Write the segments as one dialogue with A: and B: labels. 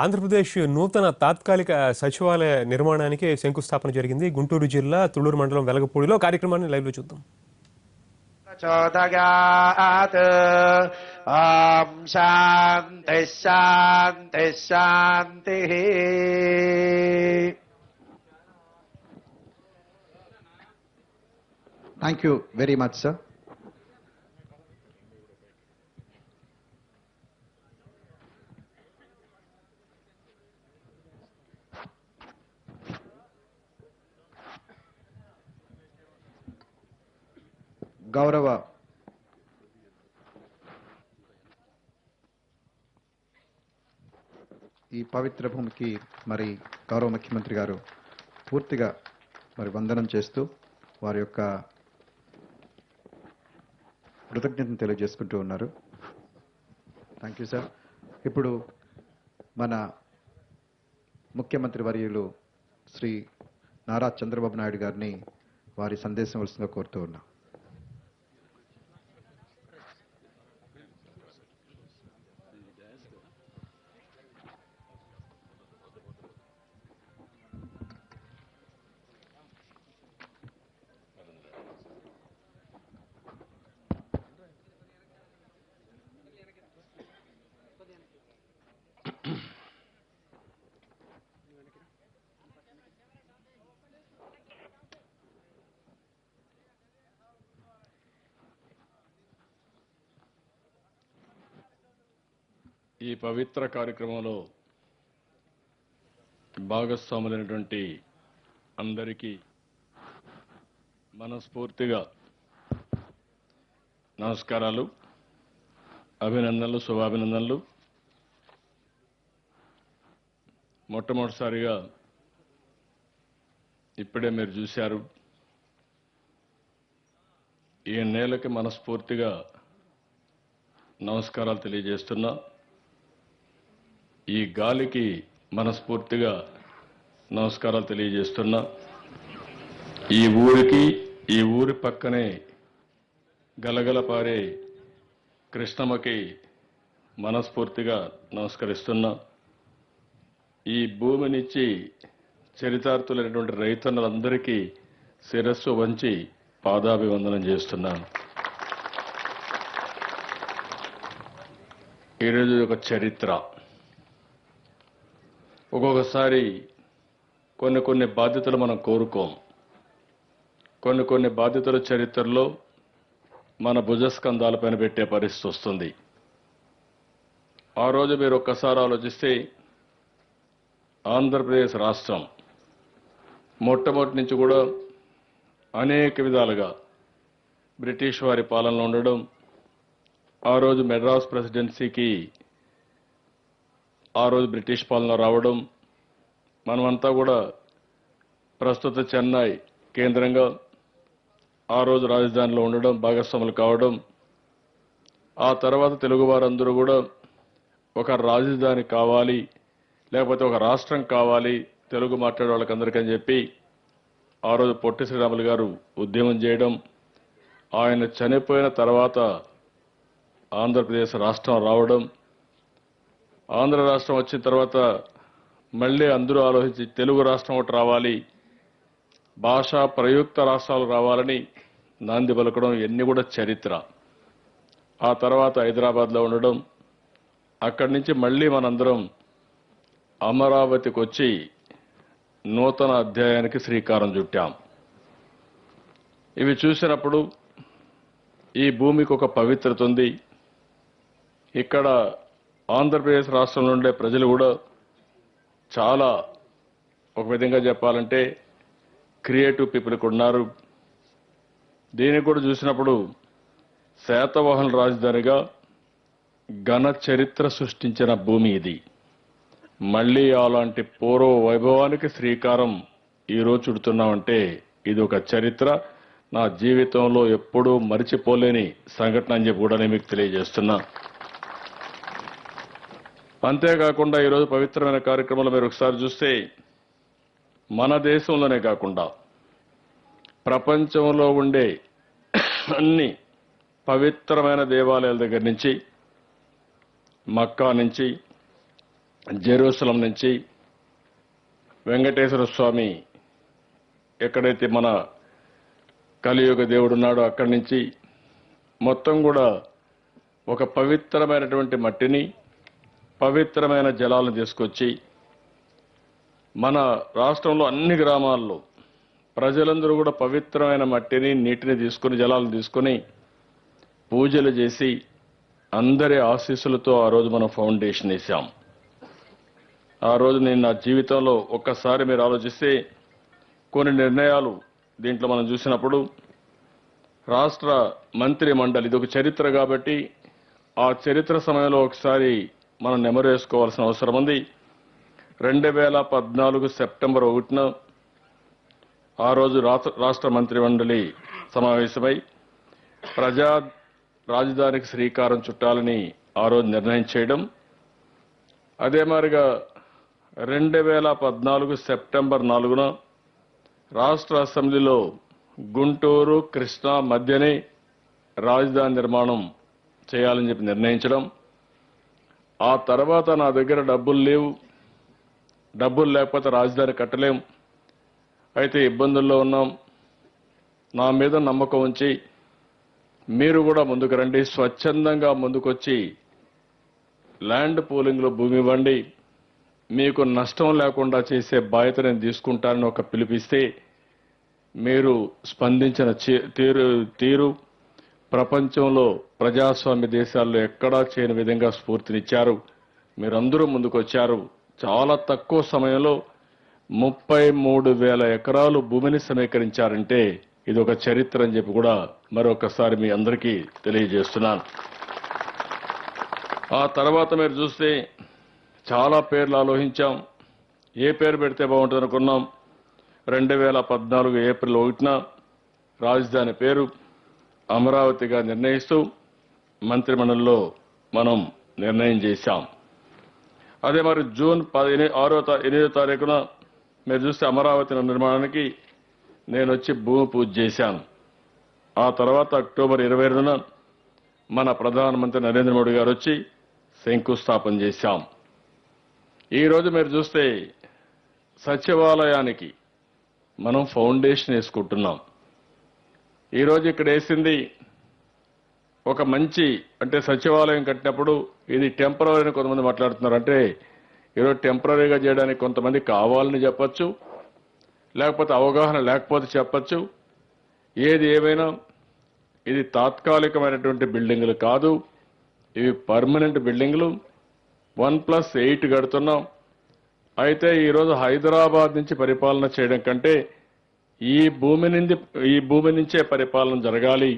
A: ఆంధ్రప్రదేశ్ నూతన తాత్కాలిక సచివాలయ నిర్మాణానికి శంకుస్థాపన జరిగింది. గుంటూరు జిల్లా తుళ్లూరు మండలం వెలగపూడిలో కార్యక్రమాన్ని లైవ్లో చూద్దాం.
B: శాంతి శాంతి శాంతి.
C: Thank you very much, sir. గౌరవ ఈ పవిత్ర భూమికి మరి గౌరవ ముఖ్యమంత్రి గారు పూర్తిగా మరి వందనం చేస్తూ వారి యొక్క కృతజ్ఞతను తెలియజేసుకుంటూ ఉన్నారు. Thank you sir. ఇప్పుడు మన ముఖ్యమంత్రి వర్యులు శ్రీ నారా చంద్రబాబు నాయుడు గారిని వారి సందేశం వలసిందిగా కోరుతూ ఉన్నాం.
D: ఈ పవిత్ర కార్యక్రమంలో భాగస్వాములైనటువంటి అందరికీ మనస్ఫూర్తిగా నమస్కారాలు, అభినందనలు, శుభాభినందనలు. మొట్టమొదటిసారిగా ఇప్పుడే మీరు చూశారు, ఈ నేలకి మనస్ఫూర్తిగా నమస్కారాలు తెలియజేస్తున్నా. ఈ గాలికి మనస్ఫూర్తిగా నమస్కారాలు తెలియజేస్తున్నా. ఈ ఊరికి, ఈ ఊరి పక్కనే గలగల పారే కృష్ణమ్మకి మనస్ఫూర్తిగా నమస్కరిస్తున్నా. ఈ భూమినిచ్చి చరితార్థులైనటువంటి రైతన్నలందరికీ శిరస్సు వంచి పాదాభివందనం చేస్తున్నాను. ఈరోజు ఒక చరిత్ర. ఒక్కొక్కసారి కొన్ని బాధ్యతలు మనం కోరుకోం. కొన్ని బాధ్యతలు చరిత్రలో మన భుజస్కంధాలపైన పెట్టే పరిస్థితి వస్తుంది. ఆ రోజు మీరు ఒక్కసారి ఆలోచిస్తే, ఆంధ్రప్రదేశ్ రాష్ట్రం మొట్టమొదటి నుంచి కూడా అనేక విధాలుగా బ్రిటిష్ వారి పాలనలో ఉండడం, ఆ రోజు మెడ్రాస్ ప్రెసిడెన్సీకి ఆ రోజు బ్రిటిష్ పాలన రావడం, మనమంతా కూడా ప్రస్తుత చెన్నై కేంద్రంగా ఆ రోజు రాజధానిలో ఉండడం, భాగస్వాములు కావడం, ఆ తర్వాత తెలుగు వారందరూ కూడా ఒక రాజధాని కావాలి, లేకపోతే ఒక రాష్ట్రం కావాలి తెలుగు మాట్లాడే వాళ్ళకందరికని చెప్పి ఆ రోజు పొట్టి శ్రీరాములు గారు ఉద్యమం చేయడం, ఆయన చనిపోయిన తర్వాత ఆంధ్రప్రదేశ్ రాష్ట్రం రావడం, ఆంధ్ర రాష్ట్రం వచ్చిన తర్వాత మళ్ళీ అందరూ ఆలోచించి తెలుగు రాష్ట్రం ఒకటి రావాలి, భాషా ప్రయుక్త రాష్ట్రాలు రావాలని నాంది పలకడం, ఇవన్నీ కూడా చరిత్ర. ఆ తర్వాత హైదరాబాద్లో ఉండడం, అక్కడి నుంచి మళ్ళీ మనందరం అమరావతికి వచ్చి నూతన అధ్యాయానికి శ్రీకారం చుట్టాం. ఇవి చూసినప్పుడు ఈ భూమికి ఒక పవిత్రత ఉంది. ఇక్కడ ఆంధ్రప్రదేశ్ రాష్ట్రంలో ఉండే ప్రజలు కూడా చాలా, ఒక విధంగా చెప్పాలంటే క్రియేటివ్ పీపుల్ ఉన్నారు. దీనికి కూడా చూసినప్పుడు శాతవాహన రాజధానిగా ఘన చరిత్ర సృష్టించిన భూమి ఇది. మళ్ళీ అలాంటి పూర్వ వైభవానికి శ్రీకారం ఈరోజు చుడుతున్నామంటే ఇది ఒక చరిత్ర. నా జీవితంలో ఎప్పుడూ మరిచిపోలేని సంఘటన అని చెప్పి కూడా నేను మీకు తెలియజేస్తున్నా. అంతేకాకుండా ఈరోజు పవిత్రమైన కార్యక్రమంలో మీరు ఒకసారి చూస్తే, మన దేశంలోనే కాకుండా ప్రపంచంలో ఉండే అన్ని పవిత్రమైన దేవాలయాల దగ్గర నుంచి, మక్కా నుంచి జెరూసలం నుంచి వెంకటేశ్వర స్వామి ఎక్కడైతే మన కలియుగ దేవుడు ఉన్నాడో అక్కడి నుంచి మొత్తం కూడా ఒక పవిత్రమైనటువంటి మట్టిని పవిత్రమైన జలాలను తీసుకొచ్చి మన రాష్ట్రంలో అన్ని గ్రామాల్లో ప్రజలందరూ కూడా పవిత్రమైన మట్టిని నీటిని తీసుకుని జలాలను తీసుకుని పూజలు చేసి అందరి ఆశీస్సులతో ఆ రోజు మనం ఫౌండేషన్ వేసాం. ఆ రోజు నేను నా జీవితంలో ఒక్కసారి మీరు ఆలోచిస్తే కొన్ని నిర్ణయాలు దీంట్లో మనం చూసినప్పుడు రాష్ట్ర మంత్రి మండలి ఇది ఒక చరిత్ర కాబట్టి ఆ చరిత్ర సమయంలో ఒకసారి మనం నెమరు వేసుకోవాల్సిన అవసరం ఉంది. 2014 సెప్టెంబర్ 1న ఆ రోజు రాష్ట్ర మంత్రి మండలి సమావేశమై ప్రజా రాజధానికి శ్రీకారం చుట్టాలని ఆ రోజు నిర్ణయం చేయడం, అదే మాదిరిగా 2014 సెప్టెంబర్ 4న రాష్ట్ర అసెంబ్లీలో గుంటూరు కృష్ణా మధ్యనే రాజధాని నిర్మాణం చేయాలని చెప్పి నిర్ణయించడం. ఆ తర్వాత నా దగ్గర డబ్బులు లేవు, డబ్బులు లేకపోతే రాజధాని కట్టలేం, అయితే ఇబ్బందుల్లో ఉన్నాం, నా మీద నమ్మకం ఉంచి మీరు కూడా ముందుకు రండి, స్వచ్ఛందంగా ముందుకొచ్చి ల్యాండ్ పూలింగ్లో భూమి ఇవ్వండి, మీకు నష్టం లేకుండా చేసే బాధ్యత నేను తీసుకుంటానని ఒక పిలిపిస్తే మీరు స్పందించిన తీరు ప్రపంచంలో ప్రజాస్వామ్య దేశాల్లో ఎక్కడా చేయని విధంగా స్ఫూర్తినిచ్చారు. మీరందరూ ముందుకొచ్చారు. చాలా తక్కువ సమయంలో 33,000 ఎకరాలు భూమిని సమీకరించారంటే ఇది ఒక చరిత్ర అని చెప్పి కూడా మరొకసారి మీ అందరికీ తెలియజేస్తున్నాను. ఆ తర్వాత మీరు చూస్తే చాలా పేర్లు ఆలోచించాం. ఏ పేరు పెడితే బాగుంటుంది అనుకున్నాం. 2014 ఏప్రిల్ 1న రాజధాని పేరు అమరావతిగా నిర్ణయిస్తూ మంత్రిమండలిలో మనం నిర్ణయం చేశాం. అదే మరి జూన్ 8వ తారీఖున మీరు చూస్తే అమరావతి నిర్మాణానికి నేను వచ్చి భూమి పూజ చేశాను. ఆ తర్వాత అక్టోబర్ 22న మన ప్రధానమంత్రి నరేంద్ర మోడీ గారు వచ్చి శంకుస్థాపన చేశాం. ఈరోజు మీరు చూస్తే సచివాలయానికి మనం ఫౌండేషన్ వేసుకుంటున్నాం. ఈరోజు ఇక్కడ వేసింది ఒక మంచి, అంటే సచివాలయం కట్టినప్పుడు ఇది టెంపరరీ అని కొంతమంది మాట్లాడుతున్నారు. అంటే ఈరోజు టెంపరీగా చేయడానికి కొంతమంది కావాలని చెప్పచ్చు, లేకపోతే అవగాహన లేకపోతే చెప్పచ్చు. ఏది ఏమైనా ఇది తాత్కాలికమైనటువంటి బిల్డింగులు కాదు, ఇవి పర్మనెంట్ బిల్డింగులు. 1+8 కడుతున్నాం. అయితే ఈరోజు హైదరాబాద్ నుంచి పరిపాలన చేయడం కంటే ఈ భూమి నుంచే పరిపాలన జరగాలి,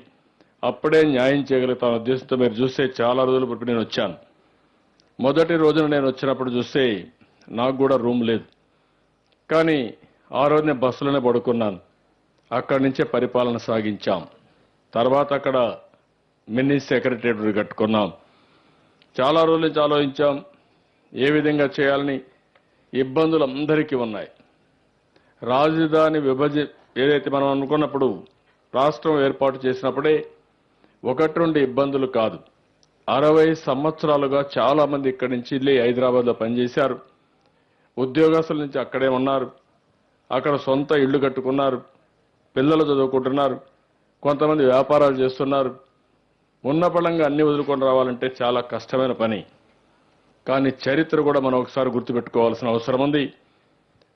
D: అప్పుడే న్యాయం చేయగలుగుతాం ఉద్దేశంతో మీరు చూస్తే చాలా రోజులు ఇప్పుడు నేను వచ్చాను. మొదటి రోజున నేను వచ్చినప్పుడు చూస్తే నాకు కూడా రూమ్ లేదు, కానీ ఆ రోజు నేను బస్సులోనే పడుకున్నాను. అక్కడి నుంచే పరిపాలన సాగించాం. తర్వాత అక్కడ మినీ సెక్రటరీ కట్టుకున్నాం. చాలా రోజుల నుంచి ఆలోచించాం ఏ విధంగా చేయాలని. ఇబ్బందులు అందరికీ ఉన్నాయి. రాజధాని ఏదైతే మనం అనుకున్నప్పుడు రాష్ట్రం ఏర్పాటు చేసినప్పుడే 1-2 ఇబ్బందులు కాదు, 60 సంవత్సరాలుగా చాలా మంది ఇక్కడి నుంచి వెళ్ళి హైదరాబాద్లో పనిచేశారు. ఉద్యోగస్తుల నుంచి అక్కడే ఉన్నారు, అక్కడ సొంత ఇళ్లు కట్టుకున్నారు, పిల్లలు చదువుకుంటున్నారు, కొంతమంది వ్యాపారాలు చేస్తున్నారు. ఉన్న పళంగా అన్ని వదులుకొని రావాలంటే చాలా కష్టమైన పని. కానీ చరిత్ర కూడా మనం ఒకసారి గుర్తుపెట్టుకోవాల్సిన అవసరం ఉంది.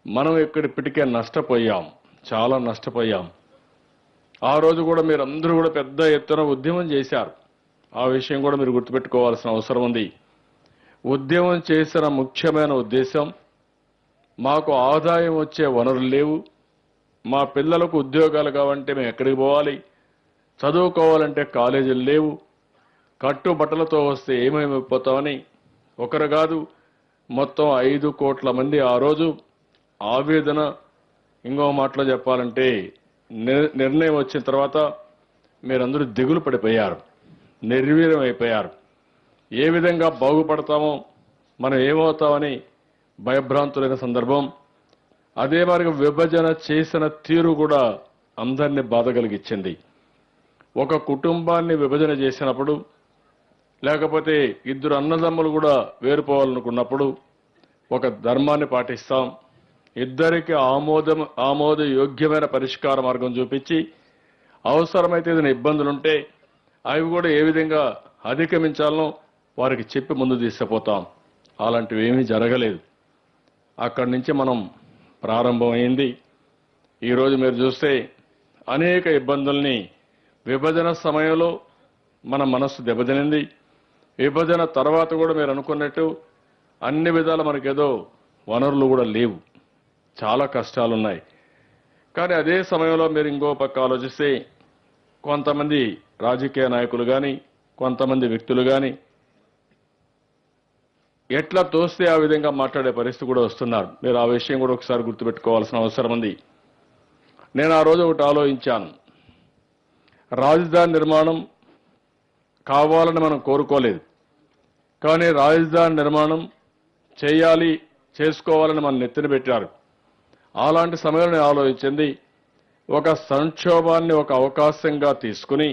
D: మనం ఇప్పటికే నష్టపోయాం, చాలా నష్టపోయాం. ఆ రోజు కూడా మీరందరూ కూడా పెద్ద ఎత్తున ఉద్యమం చేశారు. ఆ విషయం కూడా మీరు గుర్తుపెట్టుకోవాల్సిన అవసరం ఉంది. ఉద్యమం చేసిన ముఖ్యమైన ఉద్దేశం, మాకు ఆదాయం వచ్చే వనరులు లేవు, మా పిల్లలకు ఉద్యోగాలు కావాలంటే మేము ఎక్కడికి పోవాలి, చదువుకోవాలంటే కాలేజీలు లేవు, కట్టుబట్టలతో వస్తే ఏమైపోతామని ఒకరు కాదు మొత్తం 5 కోట్ల మంది ఆ రోజు ఆవేదన. ఇంకో మాటలో చెప్పాలంటే నిర్ణయం వచ్చిన తర్వాత మీరందరూ దిగులు పడిపోయారు, నిర్వీర్యం అయిపోయారు. ఏ విధంగా బాగుపడతామో, మనం ఏమవుతామని భయభ్రాంతులైన సందర్భం. అదే మరి విభజన చేసిన తీరు కూడా అందరినీ బాధ కలిగించింది. ఒక కుటుంబాన్ని విభజన చేసినప్పుడు, లేకపోతే 2 అన్నదమ్ములు కూడా వేరుపోవాలనుకున్నప్పుడు ఒక ధర్మాన్ని పాటిస్తాం. ఇద్దరికి ఆమోదయోగ్యమైన పరిష్కార మార్గం చూపించి అవసరమైతే ఏదైనా ఇబ్బందులుంటే అవి కూడా ఏ విధంగా అధిగమించాలనో వారికి చెప్పి ముందు తీసుకుపోతాం. అలాంటివి ఏమీ జరగలేదు. అక్కడి నుంచి మనం ప్రారంభమైంది. ఈరోజు మీరు చూస్తే అనేక ఇబ్బందుల్ని విభజన సమయంలో మన మనస్సు దెబ్బతినింది. విభజన తర్వాత కూడా మీరు అనుకున్నట్టు అన్ని విధాలు మనకేదో వనరులు కూడా లేవు, చాలా కష్టాలున్నాయి. కానీ అదే సమయంలో మీరు ఇంకో పక్క ఆలోచిస్తే కొంతమంది రాజకీయ నాయకులు కానీ కొంతమంది వ్యక్తులు కానీ ఎట్లా తోస్తే ఆ విధంగా మాట్లాడే పరిస్థితి కూడా వస్తున్నారు. మీరు ఆ విషయం కూడా ఒకసారి గుర్తుపెట్టుకోవాల్సిన అవసరం ఉంది. నేను ఆ రోజు ఒకటి ఆలోచించాను. రాజధాని నిర్మాణం కావాలని మనం కోరుకోలేదు, కానీ రాజధాని నిర్మాణం చేయాలి, చేసుకోవాలని మన నెత్తిన పెట్టారు. అలాంటి సమయంలో నేను ఆలోచించింది, ఒక సంక్షోభాన్ని ఒక అవకాశంగా తీసుకుని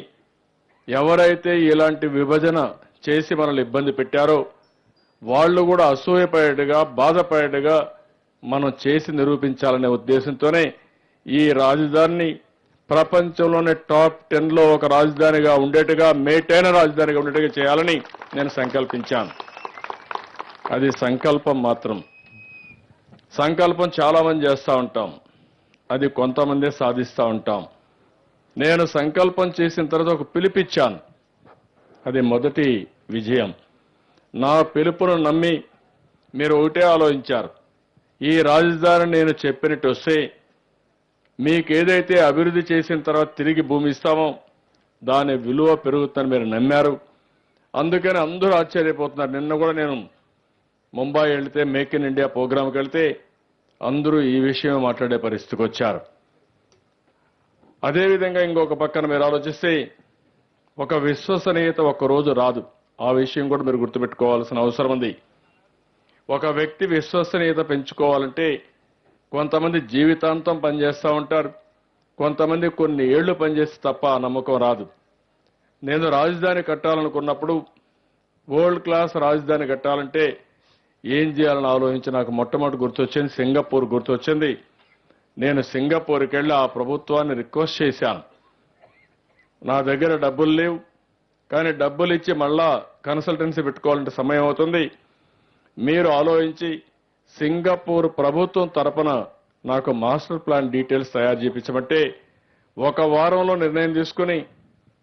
D: ఎవరైతే ఇలాంటి విభజన చేసి మనల్ని ఇబ్బంది పెట్టారో వాళ్ళు కూడా అసూయపడేట్టుగా బాధపడేట్టుగా మనం చేసి నిరూపించాలనే ఉద్దేశంతోనే ఈ రాజధానిని ప్రపంచంలోనే టాప్ 10లో ఒక రాజధానిగా ఉండేట్టుగా, మేటైన రాజధానిగా ఉండేట్టుగా చేయాలని నేను సంకల్పించాను. అది సంకల్పం మాత్రం. సంకల్పం చాలా మంది చేస్తూ ఉంటాం, అది కొంతమందే సాధిస్తూ ఉంటాం. నేను సంకల్పం చేసిన తర్వాత ఒక పిలిపిచ్చాను, అది మొదటి విజయం. నా పిలుపును నమ్మి మీరు ఒకటే ఆలోచించారు, ఈ రాజధాని నేను చెప్పినట్టు వస్తే మీకు ఏదైతే అభివృద్ధి చేసిన తర్వాత తిరిగి భూమి ఇస్తామో దాని విలువ పెరుగుతుందని మీరు నమ్మారు. అందుకని అందరూ ఆశ్చర్యపోతున్నారు. నిన్న కూడా నేను ముంబై వెళితే మేక్ ఇన్ ఇండియా ప్రోగ్రాంకి వెళ్తే అందరూ ఈ విషయం మాట్లాడే పరిస్థితికి వచ్చారు. అదేవిధంగా ఇంకొక పక్కన మీరు ఆలోచిస్తే ఒక విశ్వసనీయత ఒక్కరోజు రాదు. ఆ విషయం కూడా మీరు గుర్తుపెట్టుకోవాల్సిన అవసరం ఉంది. ఒక వ్యక్తి విశ్వసనీయత పెంచుకోవాలంటే కొంతమంది జీవితాంతం పనిచేస్తూ ఉంటారు, కొంతమంది కొన్ని ఏళ్లు పనిచేస్తే తప్ప ఆ నమ్మకం రాదు. నేను రాజధాని కట్టాలనుకున్నప్పుడు వరల్డ్ క్లాస్ రాజధాని కట్టాలంటే ఏం చేయాలని ఆలోచించి నాకు మొట్టమొదటి గుర్తొచ్చింది సింగపూర్ గుర్తొచ్చింది. నేను సింగపూర్కి వెళ్ళి ఆ ప్రభుత్వాన్ని రిక్వెస్ట్ చేశాను, నా దగ్గర డబ్బులు లేవు, కానీ డబ్బులు ఇచ్చి మళ్ళా కన్సల్టెన్సీ పెట్టుకోవాలంటే సమయం అవుతుంది. మీరు ఆలోచించి సింగపూర్ ప్రభుత్వం తరపున నాకు మాస్టర్ ప్లాన్ డీటెయిల్స్ తయారు చేయించమంటే 1 వారంలో నిర్ణయం తీసుకుని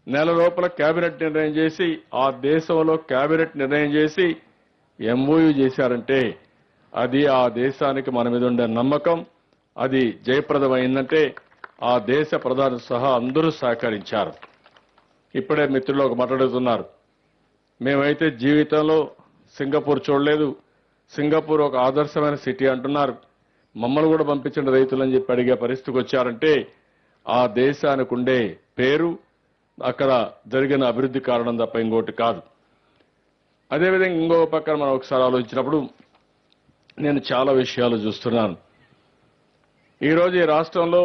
D: నెల లోపల కేబినెట్ నిర్ణయం చేసి ఆ దేశంలో కేబినెట్ నిర్ణయం చేసి ఎంఓయూ చేశారంటే అది ఆ దేశానికి మన మీద ఉండే నమ్మకం. అది జయప్రదమైందంటే ఆ దేశ ప్రధాని సహా అందరూ సహకరించారు. ఇప్పుడే మిత్రులు ఒక మాట్లాడుతున్నారు, మేమైతే జీవితంలో సింగపూర్ చూడలేదు, సింగపూర్ ఒక ఆదర్శమైన సిటీ అంటున్నారు, మమ్మల్ని కూడా పంపించిన రైతులని చెప్పి అడిగే పరిస్థితికి వచ్చారంటే ఆ దేశానికి ఉండే పేరు, అక్కడ జరిగిన అభివృద్ధి కారణం తప్ప ఇంకోటి కాదు. అదేవిధంగా ఇంకో పక్కన మనం ఒకసారి ఆలోచించినప్పుడు నేను చాలా విషయాలు చూస్తున్నాను. ఈరోజు ఈ రాష్ట్రంలో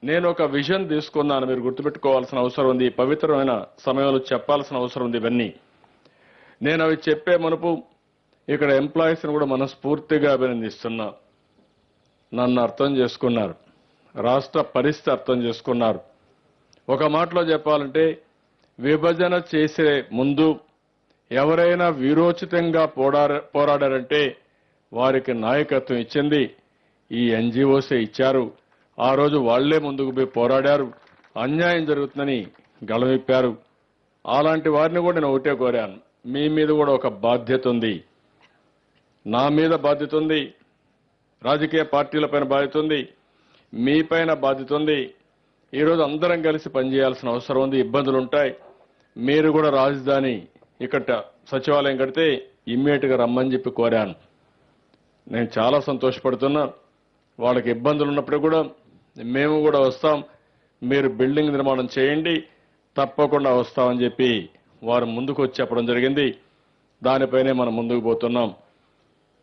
D: నేను ఒక విజన్ తీసుకున్నాను, మీరు గుర్తుపెట్టుకోవాల్సిన అవసరం ఉంది. పవిత్రమైన సమయంలో చెప్పాల్సిన అవసరం ఉంది. ఇవన్నీ నేను అవి చెప్పే మునుపు ఇక్కడ ఎంప్లాయీస్ని కూడా మనస్ఫూర్తిగా అభినందిస్తున్నా. నన్ను అర్థం చేసుకున్నారు, రాష్ట్ర పరిస్థితి అర్థం చేసుకున్నారు. ఒక మాటలో చెప్పాలంటే విభజన చేసే ముందు ఎవరైనా వీరోచితంగా పోరాడారంటే వారికి నాయకత్వం ఇచ్చింది ఈ ఎన్జిఓసే ఇచ్చారు. ఆ రోజు వాళ్లే ముందుకు పోయి పోరాడారు, అన్యాయం జరుగుతుందని గళమిప్పారు. అలాంటి వారిని కూడా నేను ఒకటే కోరాను, మీ మీద కూడా ఒక బాధ్యత ఉంది, నా మీద బాధ్యత ఉంది, రాజకీయ పార్టీలపైన బాధ్యత ఉంది, మీపైన బాధ్యత ఉంది. ఈరోజు అందరం కలిసి పనిచేయాల్సిన అవసరం ఉంది. ఇబ్బందులు ఉంటాయి. మీరు కూడా రాజధాని ఇక్కడ సచివాలయం కడితే ఇమ్మీడియట్గా రమ్మని చెప్పి కోరాను. నేను చాలా సంతోషపడుతున్నా. వాళ్ళకి ఇబ్బందులు ఉన్నప్పుడు కూడా మేము కూడా వస్తాం, మీరు బిల్డింగ్ నిర్మాణం చేయండి, తప్పకుండా వస్తామని చెప్పి వారు ముందుకు వచ్చి చెప్పడం జరిగింది. దానిపైనే మనం ముందుకు పోతున్నాం.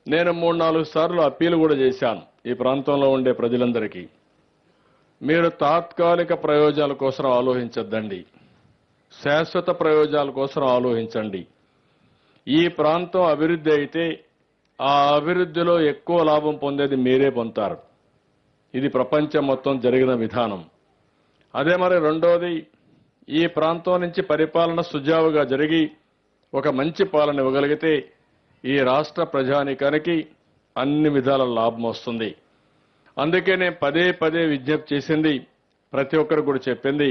D: నేను 3-4 సార్లు అప్పీల్ కూడా చేశాను ఈ ప్రాంతంలో ఉండే ప్రజలందరికీ, మీరు తాత్కాలిక ప్రయోజనాల కోసం ఆలోచించద్దండి, శాశ్వత ప్రయోజనాల కోసం ఆలోచించండి. ఈ ప్రాంతం అభివృద్ధి అయితే ఆ అభివృద్ధిలో ఎక్కువ లాభం పొందేది మీరే పొందుతారు. ఇది ప్రపంచం మొత్తం జరిగిన విధానం. అదే మరి రెండోది, ఈ ప్రాంతం నుంచి పరిపాలన సుజావుగా జరిగి ఒక మంచి పాలన ఇవ్వగలిగితే ఈ రాష్ట్ర ప్రజానీకానికి అన్ని విధాల లాభం వస్తుంది. అందుకే నేను పదే పదే విజ్ఞప్తి చేసింది, ప్రతి ఒక్కరు కూడా చెప్పింది,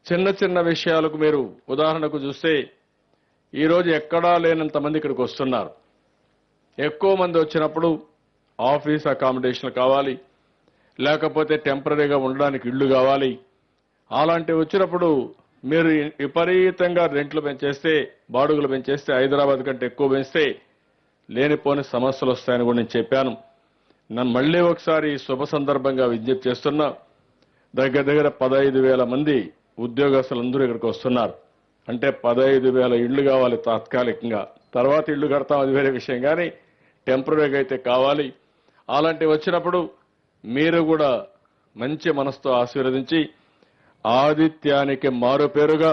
D: చిన్న చిన్న విషయాలకు మీరు ఉదాహరణకు చూస్తే ఈరోజు ఎక్కడా లేనంత మంది ఇక్కడికి వస్తున్నారు. ఎక్కువ మంది వచ్చినప్పుడు ఆఫీస్ అకామిడేషన్ కావాలి, లేకపోతే టెంపరీగా ఉండడానికి ఇళ్లు కావాలి. అలాంటివి వచ్చినప్పుడు మీరు విపరీతంగా రెంట్లు పెంచేస్తే, బాడుగులు పెంచేస్తే, హైదరాబాద్ కంటే ఎక్కువ పెంచితే లేనిపోని సమస్యలు వస్తాయని కూడా నేను చెప్పాను. నన్ను మళ్లీ ఒకసారి ఈ శుభ సందర్భంగా విజ్ఞప్తి చేస్తున్నా, దగ్గర 15,000 మంది ఉద్యోగస్తులందరూ ఇక్కడికి వస్తున్నారు. అంటే 15,000 ఇళ్లు కావాలి తాత్కాలికంగా. తర్వాత ఇళ్లు కడతాం, అది వేరే విషయం. కానీ టెంపరీగా అయితే కావాలి. అలాంటివి వచ్చినప్పుడు మీరు కూడా మంచి మనసుతో ఆశీర్వదించి ఆదిత్యానికి మారు పేరుగా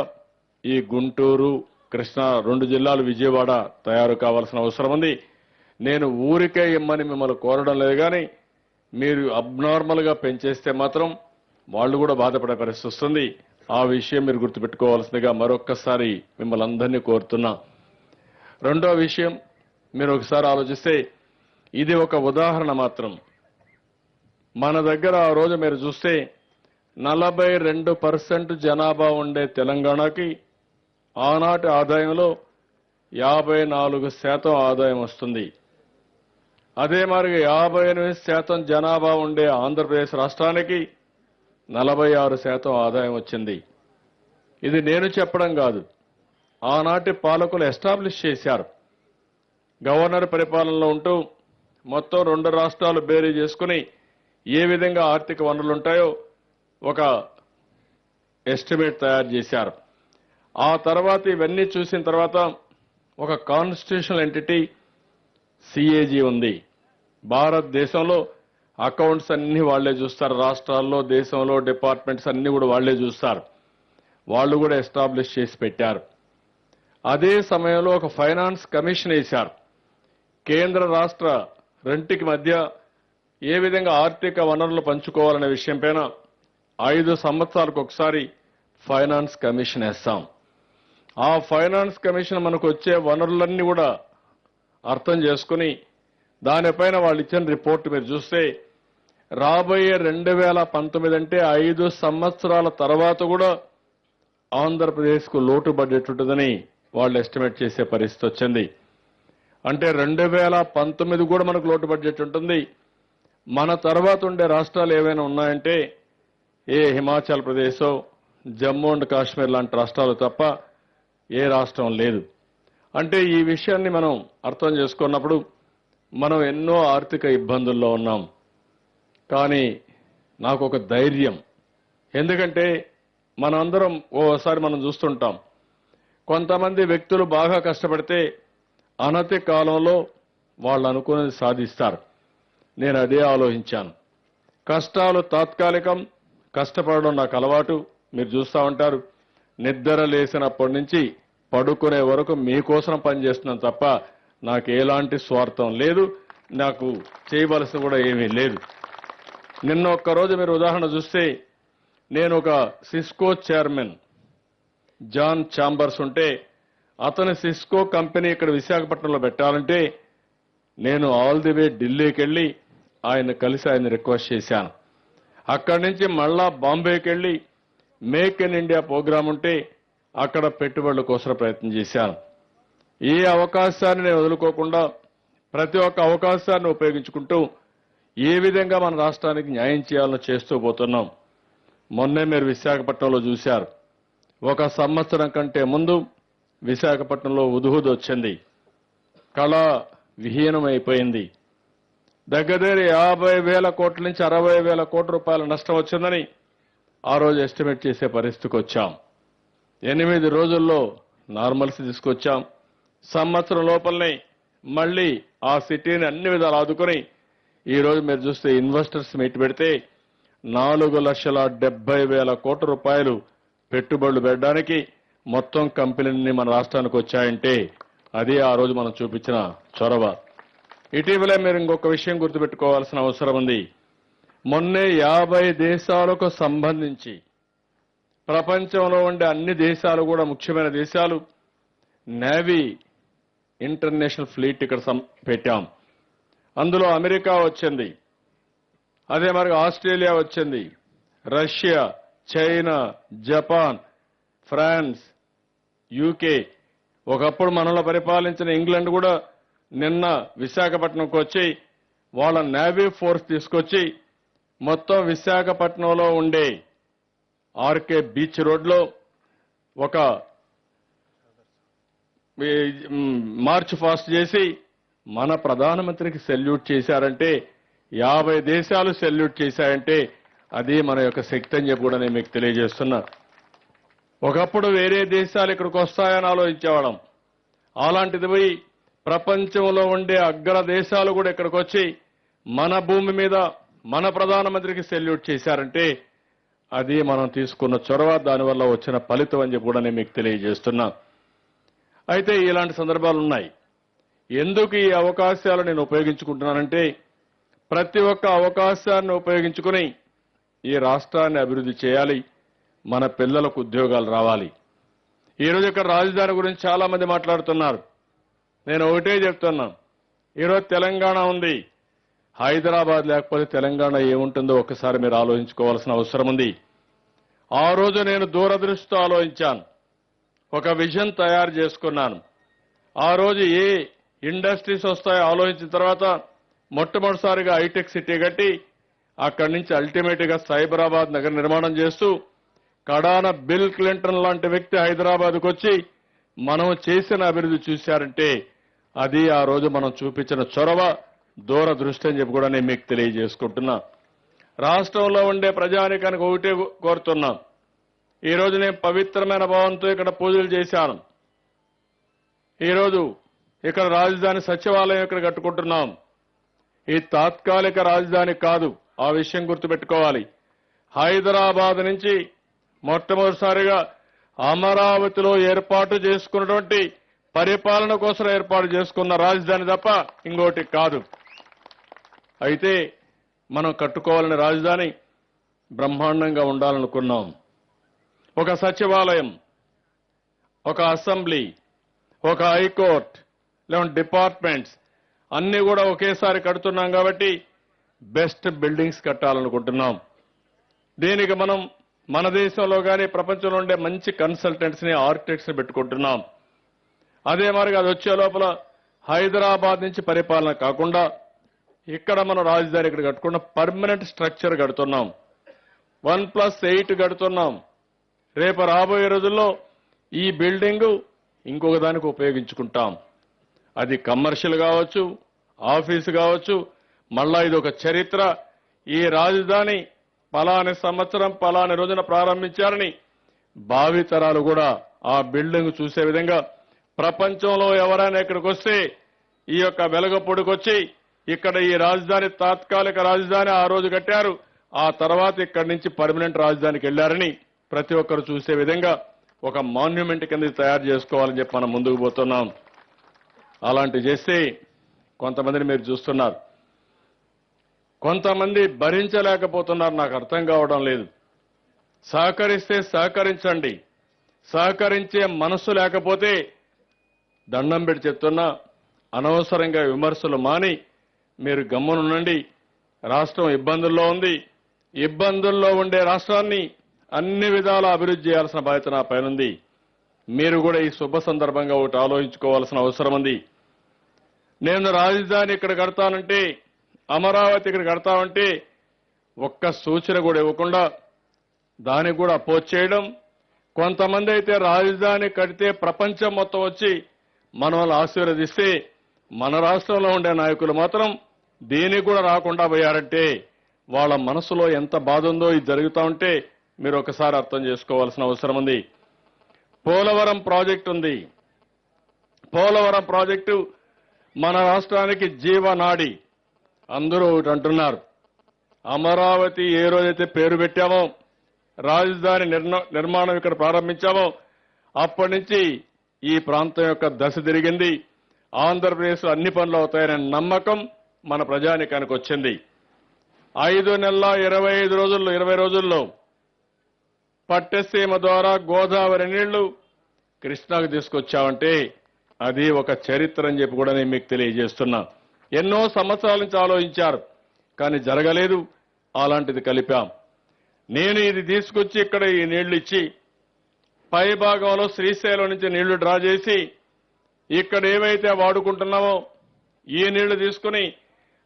D: ఈ గుంటూరు, కృష్ణా 2 జిల్లాలు, విజయవాడ తయారు కావాల్సిన అవసరం ఉంది. నేను ఊరికే ఇమ్మని మిమ్మల్ని కోరడం లేదు, కానీ మీరు అబ్నార్మల్గా పెంచేస్తే మాత్రం వాళ్ళు కూడా బాధపడే పరిస్థితి వస్తుంది. ఆ విషయం మీరు గుర్తుపెట్టుకోవాల్సిందిగా మరొక్కసారి మిమ్మల్ని అందరినీ కోరుతున్నా. రెండో విషయం, మీరు ఒకసారి ఆలోచిస్తే ఇది ఒక ఉదాహరణ మాత్రం. మన దగ్గర ఆ రోజు మీరు చూస్తే 42% జనాభా ఉండే తెలంగాణకి ఆనాటి ఆదాయంలో 54% ఆదాయం వస్తుంది. అదే మరి 58% జనాభా ఉండే ఆంధ్రప్రదేశ్ రాష్ట్రానికి 46% ఆదాయం వచ్చింది. ఇది నేను చెప్పడం కాదు, ఆనాటి పాలకులు ఎస్టాబ్లిష్ చేశారు. గవర్నర్ పరిపాలనలో ఉంటూ మొత్తం 2 రాష్ట్రాలు బేరీ చేసుకుని ఏ విధంగా ఆర్థిక వనరులు ఉంటాయో ఒక ఎస్టిమేట్ తయారు చేశారు. ఆ తర్వాత ఇవన్నీ చూసిన తర్వాత ఒక కాన్స్టిట్యూషనల్ ఎంటిటీ సిఏజీ ఉంది. భారతదేశంలో అకౌంట్స్ అన్ని వాళ్లే చూస్తారు. రాష్ట్రాల్లో, దేశంలో డిపార్ట్మెంట్స్ అన్ని కూడా వాళ్లే చూస్తారు. వాళ్ళు కూడా ఎస్టాబ్లిష్ చేసి పెట్టారు. అదే సమయంలో ఒక ఫైనాన్స్ కమిషన్ వేశారు. కేంద్ర రాష్ట్ర రెంటికి మధ్య ఏ విధంగా ఆర్థిక వనరులు పంచుకోవాలనే విషయం పైన 5 సంవత్సరాలకు ఒకసారి ఫైనాన్స్ కమిషన్ వేస్తాం. ఆ ఫైనాన్స్ కమిషన్ మనకు వచ్చే వనరులన్నీ కూడా అర్థం చేసుకుని దానిపైన వాళ్ళు ఇచ్చిన రిపోర్ట్ మీరు చూస్తే రాబోయే 2019 అంటే 5 సంవత్సరాల తర్వాత కూడా ఆంధ్రప్రదేశ్కు లోటు బడ్జెట్ ఉంటుందని వాళ్ళు ఎస్టిమేట్ చేసే పరిస్థితి వచ్చింది. అంటే 2019 కూడా మనకు లోటు బడ్జెట్ ఉంటుంది. మన తర్వాత ఉండే రాష్ట్రాలు ఏవైనా ఉన్నాయంటే ఏ హిమాచల్ ప్రదేశో, జమ్మూ అండ్ కాశ్మీర్ లాంటి రాష్ట్రాలు తప్ప ఏ రాష్ట్రం లేదు. అంటే ఈ విషయాన్ని మనం అర్థం చేసుకున్నప్పుడు మనం ఎన్నో ఆర్థిక ఇబ్బందుల్లో ఉన్నాం. కానీ నాకు ఒక ధైర్యం, ఎందుకంటే మనందరం ఓసారి మనం చూస్తుంటాం, కొంతమంది వ్యక్తులు బాగా కష్టపడితే అనతి కాలంలో వాళ్ళు అనుకున్నది సాధిస్తారు. నేను అదే ఆలోచించాను. కష్టాలు తాత్కాలికం, కష్టపడడం నాకు అలవాటు. మీరు చూస్తూ ఉంటారు, నిద్ర లేసినప్పటి నుంచి పడుకునే వరకు మీకోసం పనిచేస్తున్నాను తప్ప నాకు ఎలాంటి స్వార్థం లేదు, నాకు చేయవలసిన కూడా ఏమీ లేదు. నిన్న ఒక్కరోజు మీరు ఉదాహరణ చూస్తే, నేను ఒక సిస్కో చైర్మన్ జాన్ ఛాంబర్స్ ఉంటే, అతని సిస్కో కంపెనీ ఇక్కడ విశాఖపట్నంలో పెట్టాలంటే నేను ఆల్ ది వే ఢిల్లీకి వెళ్ళి ఆయన కలిసి ఆయన రిక్వెస్ట్ చేశాను. అక్కడి నుంచి మళ్ళా బాంబేకి వెళ్ళి మేక్ ఇన్ ఇండియా ప్రోగ్రాం ఉంటే అక్కడ పెట్టుబడుల కోసం ప్రయత్నం చేశాను. ఏ అవకాశాన్ని నేను వదులుకోకుండా ప్రతి ఒక్క అవకాశాన్ని ఉపయోగించుకుంటూ ఏ విధంగా మన రాష్ట్రానికి న్యాయం చేయాలో చేస్తూ పోతున్నాం. మొన్నే మీరు విశాఖపట్నంలో చూశారు, 1 సంవత్సరం కంటే ముందు విశాఖపట్నంలో ఉదుహుదు వచ్చింది, కళ విహీనమైపోయింది. దగ్గర 50,000 కోట్ల నుంచి 60,000 కోట్ల రూపాయల నష్టం వచ్చిందని ఆ రోజు ఎస్టిమేట్ చేసే పరిస్థితికి వచ్చాం. 8 రోజుల్లో నార్మల్స్ తీసుకొచ్చాం. సంవత్సరం లోపలనే మళ్లీ ఆ సిటీని అన్ని విధాలు ఆదుకొని ఈ రోజు మీరు చూస్తే ఇన్వెస్టర్స్ మీట్ పెడితే 4,70,000 కోట్ల రూపాయలు పెట్టుబడులు పెట్టడానికి మొత్తం కంపెనీని మన రాష్ట్రానికి వచ్చాయంటే అదే ఆ రోజు మనం చూపించిన చొరవ. ఇటీవలే మీరు ఇంకొక విషయం గుర్తుపెట్టుకోవాల్సిన అవసరం ఉంది. మొన్నే 50 దేశాలకు సంబంధించి ప్రపంచంలో ఉండే అన్ని దేశాలు కూడా ముఖ్యమైన దేశాలు నేవీ ఇంటర్నేషనల్ ఫ్లీట్ ఇక్కడ పెట్టాం. అందులో అమెరికా వచ్చింది, అదే మరి ఆస్ట్రేలియా వచ్చింది, Russia, China, Japan, France, UK, ఒకప్పుడు మనలో పరిపాలించిన ఇంగ్లాండ్ కూడా నిన్న విశాఖపట్నంకు వచ్చి వాళ్ళ నేవీ ఫోర్స్ తీసుకొచ్చి మొత్తం విశాఖపట్నంలో ఉండే ఆర్కే బీచ్ రోడ్లో ఒక మార్చ్ ఫాస్ట్ చేసి మన ప్రధానమంత్రికి సెల్యూట్ చేశారంటే 50 దేశాలు సెల్యూట్ చేశాయంటే అది మన యొక్క శక్తి అని చెప్పి కూడా నేను మీకు తెలియజేస్తున్నా. ఒకప్పుడు వేరే దేశాలు ఇక్కడికి వస్తాయని ఆలోచించేవాళ్ళం. అలాంటిది పోయి ప్రపంచంలో ఉండే అగ్ర దేశాలు కూడా ఇక్కడికి వచ్చి మన భూమి మీద మన ప్రధానమంత్రికి సెల్యూట్ చేశారంటే అది మనం తీసుకున్న చొరవ, దానివల్ల వచ్చిన ఫలితం అని చెప్పి కూడా నేను మీకు తెలియజేస్తున్నా. అయితే ఇలాంటి సందర్భాలు ఉన్నాయి. ఎందుకు ఈ అవకాశాలు నేను ఉపయోగించుకుంటున్నానంటే ప్రతి ఒక్క అవకాశాన్ని ఉపయోగించుకుని ఈ రాష్ట్రాన్ని అభివృద్ధి చేయాలి, మన పిల్లలకు ఉద్యోగాలు రావాలి. ఈరోజు ఇక్కడ రాజధాని గురించి చాలా మంది మాట్లాడుతున్నారు. నేను ఒకటే చెప్తున్నా, ఈరోజు తెలంగాణ ఉంది, హైదరాబాద్ లేకపోతే తెలంగాణ ఏముంటుందో ఒక్కసారి మీరు ఆలోచించుకోవాల్సిన అవసరం ఉంది. ఆ రోజు నేను దూరదృష్టితో ఆలోచించాను, ఒక విజన్ తయారు చేసుకున్నాను. ఆ రోజు ఏ ఇండస్ట్రీస్ వస్తాయో ఆలోచించిన తర్వాత మొట్టమొదటిసారిగా హైటెక్ సిటీ కట్టి అక్కడి నుంచి అల్టిమేట్ గా సైబరాబాద్ నగర నిర్మాణం చేస్తూ కడాన బిల్ క్లింటన్ లాంటి వ్యక్తి హైదరాబాద్కు వచ్చి మనం చేసిన అభివృద్ధి చూశారంటే అది ఆ రోజు మనం చూపించిన చొరవ, దూరదృష్టి అని చెప్పి కూడా నేను మీకు తెలియజేసుకుంటున్నా. రాష్ట్రంలో ఉండే ప్రజానికానికి ఒకటే కోరుతున్నా, ఈరోజు నేను పవిత్రమైన భావంతో ఇక్కడ పూజలు చేశాను. ఈరోజు ఇక్కడ రాజధాని సచివాలయం ఇక్కడ కట్టుకుంటున్నాం. ఈ తాత్కాలిక రాజధాని కాదు, ఆ విషయం గుర్తుపెట్టుకోవాలి. హైదరాబాద్ నుంచి మొట్టమొదటిసారిగా అమరావతిలో ఏర్పాటు చేసుకున్నటువంటి పరిపాలన కోసం ఏర్పాటు చేసుకున్న రాజధాని తప్ప ఇంకోటి కాదు. అయితే మనం కట్టుకోవాలని రాజధాని బ్రహ్మాండంగా ఉండాలనుకున్నాం. ఒక సచివాలయం, ఒక అసెంబ్లీ, ఒక హైకోర్టు, లేదా డిపార్ట్మెంట్స్ అన్ని కూడా ఒకేసారి కడుతున్నాం కాబట్టి బెస్ట్ బిల్డింగ్స్ కట్టాలనుకుంటున్నాం. దీనికి మనం మన దేశంలో కానీ ప్రపంచంలో ఉండే మంచి కన్సల్టెంట్స్ ని, ఆర్కిటెక్ట్స్ ని పెట్టుకుంటున్నాం. అదే మరి అది వచ్చే లోపల హైదరాబాద్ నుంచి పరిపాలన కాకుండా ఇక్కడ మనం రాజధాని ఇక్కడ కట్టుకున్న పర్మనెంట్ స్ట్రక్చర్ కడుతున్నాం. 1+8 కడుతున్నాం. రేపు రాబోయే రోజుల్లో ఈ బిల్డింగ్ ఇంకొక దానికి ఉపయోగించుకుంటాం. అది కమర్షియల్ కావచ్చు, ఆఫీసు కావచ్చు. మళ్ళా ఇది ఒక చరిత్ర. ఈ రాజధాని పలాని సంవత్సరం పలాని రోజున ప్రారంభించారని భావితరాలు కూడా ఆ బిల్డింగ్ చూసే విధంగా ప్రపంచంలో ఎవరైనా ఇక్కడికి వస్తే ఈ యొక్క వెలగపొడికొచ్చి ఇక్కడ ఈ రాజధాని తాత్కాలిక రాజధాని ఆ రోజు కట్టారు, ఆ తర్వాత ఇక్కడి నుంచి పర్మనెంట్ రాజధానికి వెళ్లారని ప్రతి ఒక్కరు చూసే విధంగా ఒక మాన్యుమెంట్ కింద తయారు చేసుకోవాలని చెప్పి మనం ముందుకు పోతున్నాం. అలాంటి చేస్తే కొంతమందిని మీరు చూస్తున్నారు, కొంతమంది భరించలేకపోతున్నారు. నాకు అర్థం కావడం లేదు. సహకరిస్తే సహకరించండి, సహకరించే మనస్సు లేకపోతే దండం పెట్టి చెప్తున్నా, అనవసరంగా విమర్శలు మాని మీరు గమ్మునుండండి. రాష్ట్రం ఇబ్బందుల్లో ఉంది. ఇబ్బందుల్లో ఉండే రాష్ట్రాన్ని అన్ని విధాలా అభివృద్ధి చేయాల్సిన బాధ్యత నా పైనుంది. మీరు కూడా ఈ శుభ సందర్భంగా ఒకటి ఆలోచించుకోవాల్సిన అవసరం ఉంది. నేను రాజధాని ఇక్కడ కడతానంటే, అమరావతి ఇక్కడ కడతామంటే ఒక్క సూచన కూడా ఇవ్వకుండా దానికి కూడా అపోజ్ చేయడం. కొంతమంది అయితే రాజధాని కడితే ప్రపంచం మొత్తం వచ్చి మనల్ని ఆశీర్వదిస్తే మన రాష్ట్రంలో ఉండే నాయకులు మాత్రం దీనికి కూడా రాకుండా పోయారంటే వాళ్ళ మనసులో ఎంత బాధ ఉందో ఇది జరుగుతూ ఉంటే మీరు ఒకసారి అర్థం చేసుకోవాల్సిన అవసరం ఉంది. పోలవరం ప్రాజెక్టు ఉంది. పోలవరం ప్రాజెక్టు మన రాష్ట్రానికి జీవనాడి. అందరూ ఒకటి అంటున్నారు, అమరావతి ఏ రోజైతే పేరు పెట్టామో, రాజధాని నిర్మాణం ఇక్కడ ప్రారంభించామో అప్పటి నుంచి ఈ ప్రాంతం యొక్క దశ తిరిగింది. ఆంధ్రప్రదేశ్లో అన్ని పనులు అవుతాయనే నమ్మకం మన ప్రజానికానికి వచ్చింది. 5 నెలల 20 రోజుల్లో పట్టసీమ ద్వారా గోదావరి నీళ్లు కృష్ణాకు తీసుకొచ్చామంటే అది ఒక చరిత్ర అని చెప్పి కూడా నేను మీకు తెలియజేస్తున్నా. ఎన్నో సంవత్సరాల నుంచి ఆలోచించారు, కానీ జరగలేదు. అలాంటిది కలిపాం. నేను ఇది తీసుకొచ్చి ఇక్కడ ఈ నీళ్లు ఇచ్చి పై భాగంలో శ్రీశైలం నుంచి నీళ్లు డ్రా చేసి ఇక్కడ ఏవైతే వాడుకుంటున్నామో ఈ నీళ్లు తీసుకుని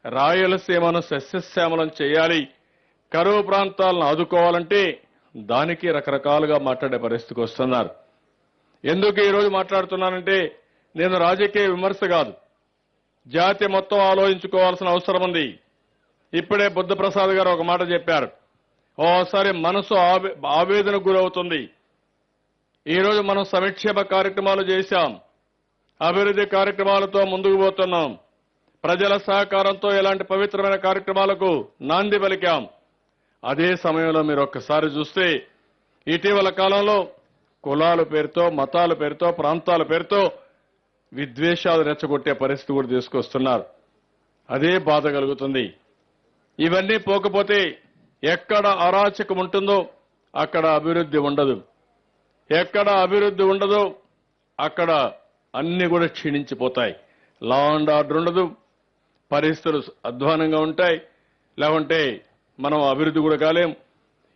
D: రాయలసీమను సస్యశ్యామలం చేయాలి, కరువు ప్రాంతాలను ఆదుకోవాలంటే దానికి రకరకాలుగా మాట్లాడే పరిస్థితికి వస్తున్నారు. ఎందుకు ఈరోజు మాట్లాడుతున్నానంటే నేను రాజకీయ విమర్శ కాదు, జాతి మొత్తం ఆలోచించుకోవాల్సిన అవసరం ఉంది. ఇప్పుడే బుద్ధప్రసాద్ గారు ఒక మాట చెప్పారు, ఓసారి మనసు ఆవేదనకు గురవుతుంది. ఈరోజు మనం సంక్షేమ కార్యక్రమాలు చేశాం, అభివృద్ధి కార్యక్రమాలతో ముందుకు పోతున్నాం, ప్రజల సహకారంతో ఇలాంటి పవిత్రమైన కార్యక్రమాలకు నాంది పలికాం. అదే సమయంలో మీరు ఒక్కసారి చూస్తే ఇటీవల కాలంలో కులాల పేరుతో, మతాల పేరుతో, ప్రాంతాల పేరుతో విద్వేషాలు రెచ్చగొట్టే పరిస్థితి కూడా తీసుకొస్తున్నారు. అదే బాధ కలుగుతుంది. ఇవన్నీ పోకపోతే ఎక్కడ అరాచకం ఉంటుందో అక్కడ అభివృద్ధి ఉండదు, ఎక్కడ అభివృద్ధి ఉండదో అక్కడ అన్ని కూడా క్షీణించిపోతాయి. లా అండ్ ఆర్డర్ ఉండదు, పరిస్థితులు అధ్వానంగా ఉంటాయి, లేకుంటే మనం అభివృద్ధి కూడా కాలేం.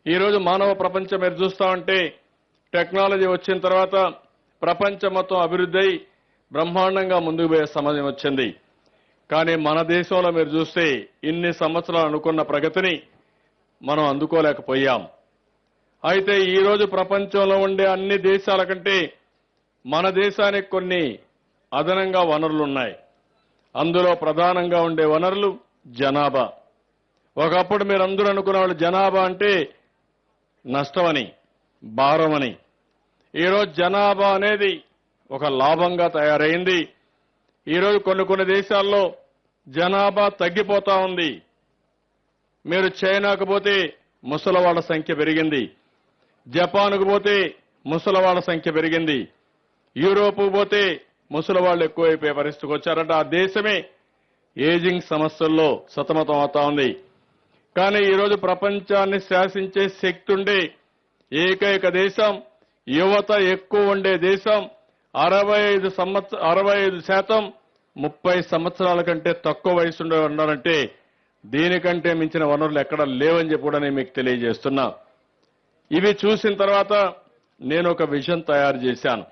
D: ఈరోజు మానవ ప్రపంచం మీరు చూస్తామంటే టెక్నాలజీ వచ్చిన తర్వాత ప్రపంచం మొత్తం అభివృద్ధి అయి బ్రహ్మాండంగా ముందుకు పోయే సమయం వచ్చింది. కానీ మన దేశంలో మీరు చూస్తే ఇన్ని సంవత్సరాలు అనుకున్న ప్రగతిని మనం అందుకోలేకపోయాం. అయితే ఈరోజు ప్రపంచంలో ఉండే అన్ని దేశాల కంటే మన దేశానికి కొన్ని అదనంగా వనరులు ఉన్నాయి. అందులో ప్రధానంగా ఉండే వనరులు జనాభా. ఒకప్పుడు మీరందరూ అనుకున్న వాళ్ళు జనాభా అంటే నష్టమని, భారమని. ఈరోజు జనాభా అనేది ఒక లాభంగా తయారైంది. ఈరోజు కొన్ని దేశాల్లో జనాభా తగ్గిపోతా ఉంది. మీరు చైనాకు పోతే ముసలవాళ్ల సంఖ్య పెరిగింది, జపాన్కు పోతే ముసలవాళ్ల సంఖ్య పెరిగింది, యూరోప్కు పోతే ముసలివాళ్లు ఎక్కువైపోయే పరిస్థితికి వచ్చారంట. ఆ దేశమే ఏజింగ్ సమస్యల్లో సతమతం అవుతా ఉంది. కానీ ఈరోజు ప్రపంచాన్ని శాసించే శక్తి ఉండే ఏకైక దేశం, యువత ఎక్కువ ఉండే దేశం, 65% 30 సంవత్సరాల కంటే తక్కువ వయసు ఉన్నారంటే దీనికంటే మించిన వనరులు ఎక్కడ లేవని చెప్పి కూడా నేను మీకు తెలియజేస్తున్నా. ఇవి చూసిన తర్వాత నేను ఒక విజన్ తయారు చేశాను.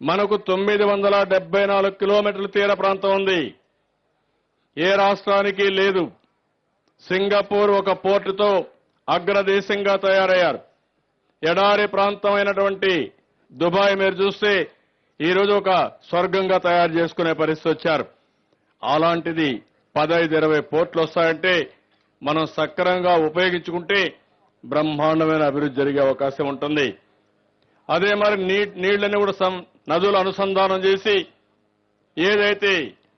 D: మనకు 974 కిలోమీటర్ల తీర ప్రాంతం ఉంది, ఏ రాష్ట్రానికి లేదు. సింగపూర్ ఒక పోర్టుతో అగ్రదేశంగా తయారయ్యారు. ఎడారి ప్రాంతమైనటువంటి దుబాయ్ మీరు చూస్తే ఈరోజు ఒక స్వర్గంగా తయారు చేసుకునే పరిస్థితి వచ్చారు. అలాంటిది 15-20 పోర్టులు వస్తాయంటే మనం సక్రమంగా ఉపయోగించుకుంటే బ్రహ్మాండమైన అభివృద్ధి జరిగే అవకాశం ఉంటుంది. అదే మరి నీళ్లని కూడా నదులు అనుసంధానం చేసి ఏదైతే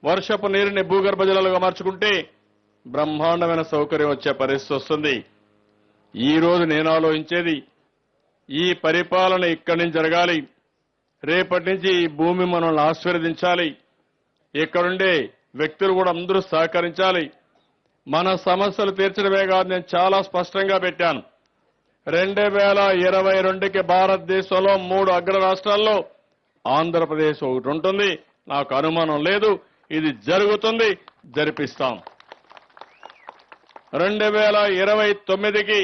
D: వర్షపు నీరుని భూగర్భ జలాలుగా మార్చుకుంటే బ్రహ్మాండమైన సౌకర్యం వచ్చే పరిస్థితి వస్తుంది. ఈ రోజు నేను ఆలోచించేది ఈ పరిపాలన ఇక్కడి నుంచి జరగాలి. రేపటి నుంచి ఈ భూమి మనల్ని ఆశీర్వదించాలి. ఇక్కడుండే వ్యక్తులు కూడా అందరూ సహకరించాలి. మన సమస్యలు తీర్చడమే కాదు, నేను చాలా స్పష్టంగా పెట్టాను. 2022కి భారతదేశంలో 3 అగ్ర రాష్ట్రాల్లో ఆంధ్రప్రదేశ్ ఒకటి ఉంటుంది. నాకు అనుమానం లేదు, ఇది జరుగుతుంది, జరిపిస్తాం. 2029కి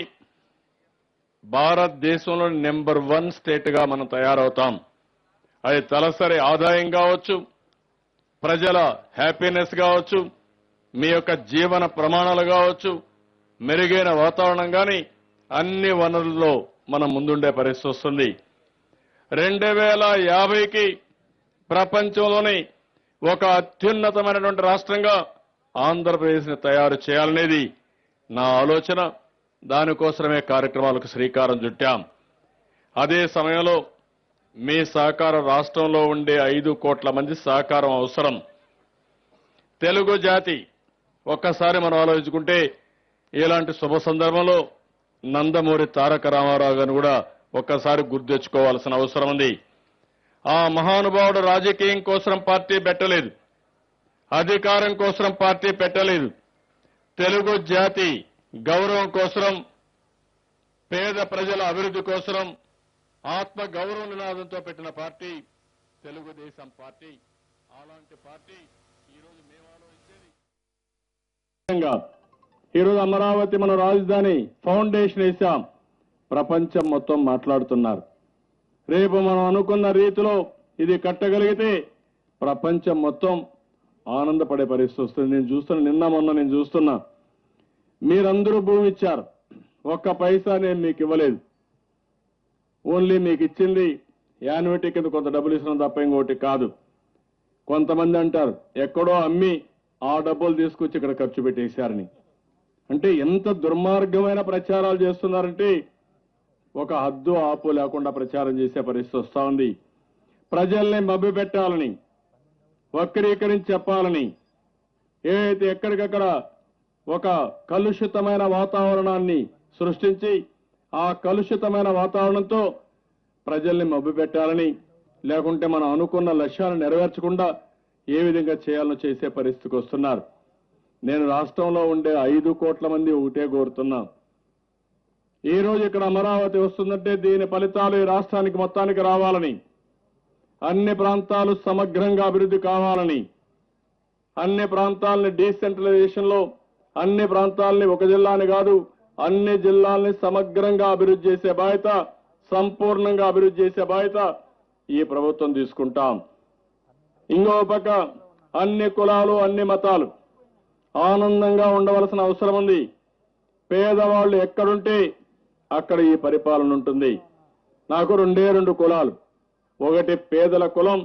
D: భారతదేశంలో నెంబర్ 1 స్టేట్ గా మనం తయారవుతాం. అది తలసరి ఆదాయం కావచ్చు, ప్రజల హ్యాపీనెస్ కావచ్చు, మీ యొక్క జీవన ప్రమాణాలు కావచ్చు, మెరుగైన వాతావరణం కానీ అన్ని వనరుల్లో మనం ముందుండే పరిస్థితి వస్తుంది. 2050కి ప్రపంచంలోని ఒక అత్యున్నతమైనటువంటి రాష్ట్రంగా ఆంధ్రప్రదేశ్ని తయారు చేయాలనేది నా ఆలోచన. దానికోసమే కార్యక్రమాలకు శ్రీకారం చుట్టాం. అదే సమయంలో మీ సహకారం, రాష్ట్రంలో ఉండే 5 కోట్ల మంది సహకారం అవసరం. తెలుగు జాతి ఒక్కసారి మనం ఆలోచించుకుంటే ఇలాంటి శుభ సందర్భంలో నందమూరి తారక రామారావు గారిని కూడా ఒక్కసారి గుర్తు తెచ్చుకోవాల్సిన అవసరం ఉంది. ఆ మహానుభావుడు రాజకీయం కోసం పార్టీ పెట్టలేదు, అధికారం కోసం పార్టీ పెట్టలేదు. తెలుగు జాతి గౌరవం కోసం, పేద ప్రజల అభివృద్ధి కోసం ఆత్మ గౌరవ నినాదంతో పెట్టిన పార్టీ తెలుగుదేశం పార్టీ. అలాంటి పార్టీ ఈరోజు మేము ఆలోచించేది. ఈరోజు అమరావతి మన రాజధాని ఫౌండేషన్ వేశాం. ప్రపంచం మొత్తం మాట్లాడుతున్నారు. రేపు మనం అనుకున్న రీతిలో ఇది కట్టగలిగితే ప్రపంచం మొత్తం ఆనందపడే పరిస్థితి వస్తుంది. నిన్న మొన్న నేను చూస్తున్నా, మీరందరూ భూమి ఇచ్చారు, ఒక్క పైసా నేను మీకు ఇవ్వలేదు. ఓన్లీ మీకు ఇచ్చింది యాన్యుటీ కింద కొంత డబ్బులు ఇస్తున్నాం తప్ప ఇంకోటి కాదు. కొంతమంది అంటారు ఎక్కడో అమ్మి ఆ డబ్బులు తీసుకొచ్చి ఇక్కడ ఖర్చు పెట్టేశారని. అంటే ఎంత దుర్మార్గమైన ప్రచారాలు చేస్తున్నారంటే ఒక హద్దు ఆపు లేకుండా ప్రచారం చేసే పరిస్థితి వస్తా ఉంది. ప్రజల్ని మభ్యపెట్టాలని, వక్రీకరించి చెప్పాలని, ఏదైతే ఎక్కడికక్కడ ఒక కలుషితమైన వాతావరణాన్ని సృష్టించి ఆ కలుషితమైన వాతావరణంతో ప్రజల్ని మభ్యపెట్టాలని, లేకుంటే మనం అనుకున్న లక్ష్యాలను నెరవేర్చకుండా ఏ విధంగా చేయాలో చేసే పరిస్థితికి వస్తున్నారు. నేను రాష్ట్రంలో ఉండే 5 కోట్ల మంది ఒకటే కోరుతున్నా, ఈ రోజు ఇక్కడ అమరావతి వస్తుందంటే దీని ఫలితాలు ఈ రాష్ట్రానికి మొత్తానికి రావాలని, అన్ని ప్రాంతాలు సమగ్రంగా అభివృద్ధి కావాలని, అన్ని ప్రాంతాలని డీసెంట్రలైజేషన్ లో అన్ని ప్రాంతాలని ఒక జిల్లాని కాదు అన్ని జిల్లాల్ని సమగ్రంగా అభివృద్ధి చేసే బాధ్యత, సంపూర్ణంగా అభివృద్ధి చేసే బాధ్యత ఈ ప్రభుత్వం తీసుకుంటాం. ఇంకో పక్క అన్ని కులాలు అన్ని మతాలు ఆనందంగా ఉండవలసిన అవసరం ఉంది. పేదవాళ్ళు ఎక్కడుంటే అక్కడ ఈ పరిపాలన ఉంటుంది. నాకు 2 కులాలు, ఒకటి పేదల కులం,